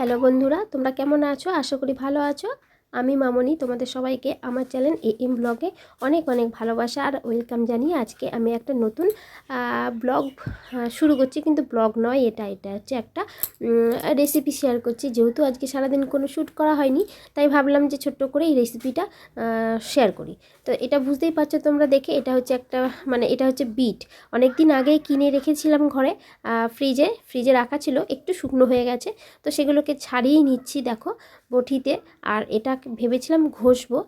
Hello বন্ধুরা, তোমরা কেমন আছো? আশা করি ভালো আছো। আমি মামনি, তোমাদের সবাইকে আমার চ্যানেল এম ব্লগে অনেক অনেক ভালোবাসা আর ওয়েলকাম জানিয়ে আজকে আমি একটা নতুন ব্লগ শুরু করছি। কিন্তু ব্লগ নয়, এটা হচ্ছে একটা রেসিপি শেয়ার করছি। যেহেতু আজকে সারাদিন কোনো শ্যুট করা হয়নি, তাই ভাবলাম যে ছোট্ট করে এই রেসিপিটা শেয়ার করি। তো এটা বুঝতেই পারছো তোমরা দেখে, এটা হচ্ছে একটা এটা হচ্ছে বিট। অনেক দিন আগেই কিনে রেখেছিলাম ঘরে, ফ্রিজে রাখা ছিল, একটু শুকনো হয়ে গেছে। তো সেগুলোকে ছাড়িয়ে নিচ্ছি দেখো বটিতে। আর এটা ভেবেছিলাম ঘষবো,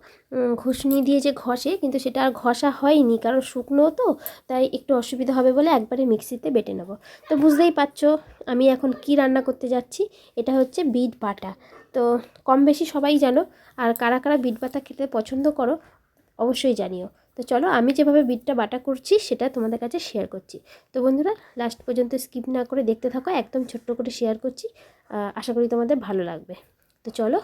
ঘষনি দিয়ে যে ঘষে, কিন্তু সেটা আর ঘষা হয়নি, কারণ শুকনো তো, তাই একটু অসুবিধা হবে বলে একবারে মিক্সিতে বেটে নেব। তো বুঝতেই পারছো আমি এখন কি রান্না করতে যাচ্ছি। এটা হচ্ছে বিট বাটা। তো কম বেশি সবাই জানো, আর কারা কারা বিট বাটা খেতে পছন্দ করো অবশ্যই জানিও। তো চলো, আমি যেভাবে বিটটা বাটা করছি সেটা তোমাদের কাছে শেয়ার করছি। তো বন্ধুরা, লাস্ট পর্যন্ত স্কিপ না করে দেখতে থাকো, একদম ছোট্ট করে শেয়ার করছি। আশা করি তোমাদের ভালো লাগবে। তো চলো।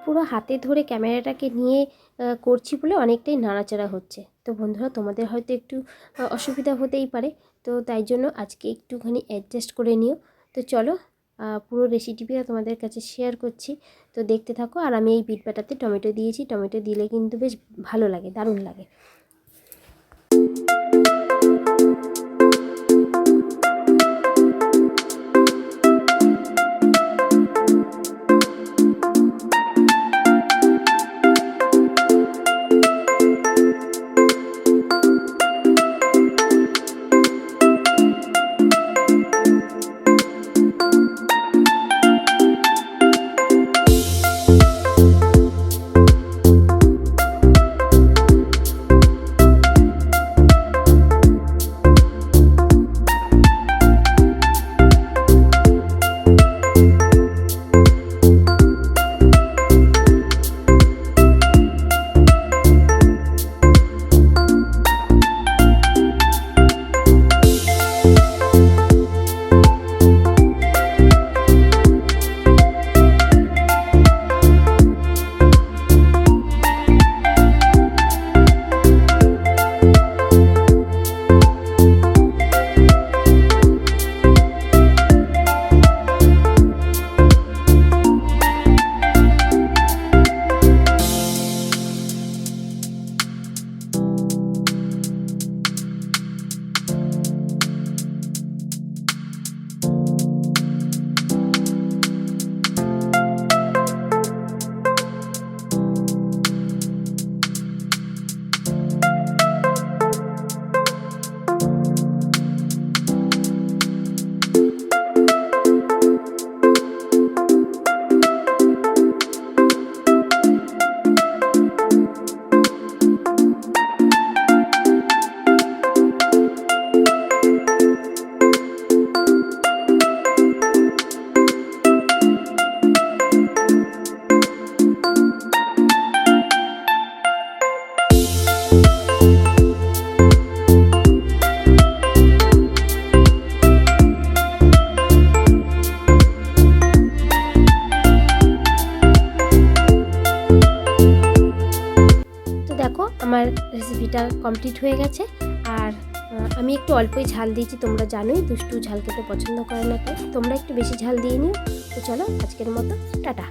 পুরো হাতে ধরে ক্যামেরাটাকে নিয়ে করছি বলে অনেকটাই নাড়াচাড়া হচ্ছে। তো বন্ধুরা, তোমাদের হয়তো একটু অসুবিধা হতেই পারে, তো তাই জন্য আজকে একটুখানি অ্যাডজাস্ট করে নিও। তো চলো, পুরো রেসিপিটা তোমাদের কাছে শেয়ার করছি। তো দেখতে থাকো। আর আমি এই বিট বাটাতে টমেটো দিয়েছি, টমেটো দিলে কিন্তু বেশ ভালো লাগে, দারুণ লাগে। গ্রেভিটা কমপ্লিট হয়ে গেছে। আর আমি একটু অল্পই ঝাল দিয়েছি, তোমরা জানোই দুষ্টু ঝাল খেতে পছন্দ করে না, তাই তোমরা একটু বেশি ঝাল দিয়ে নিও। তো চলো আজকের মতো টাটা।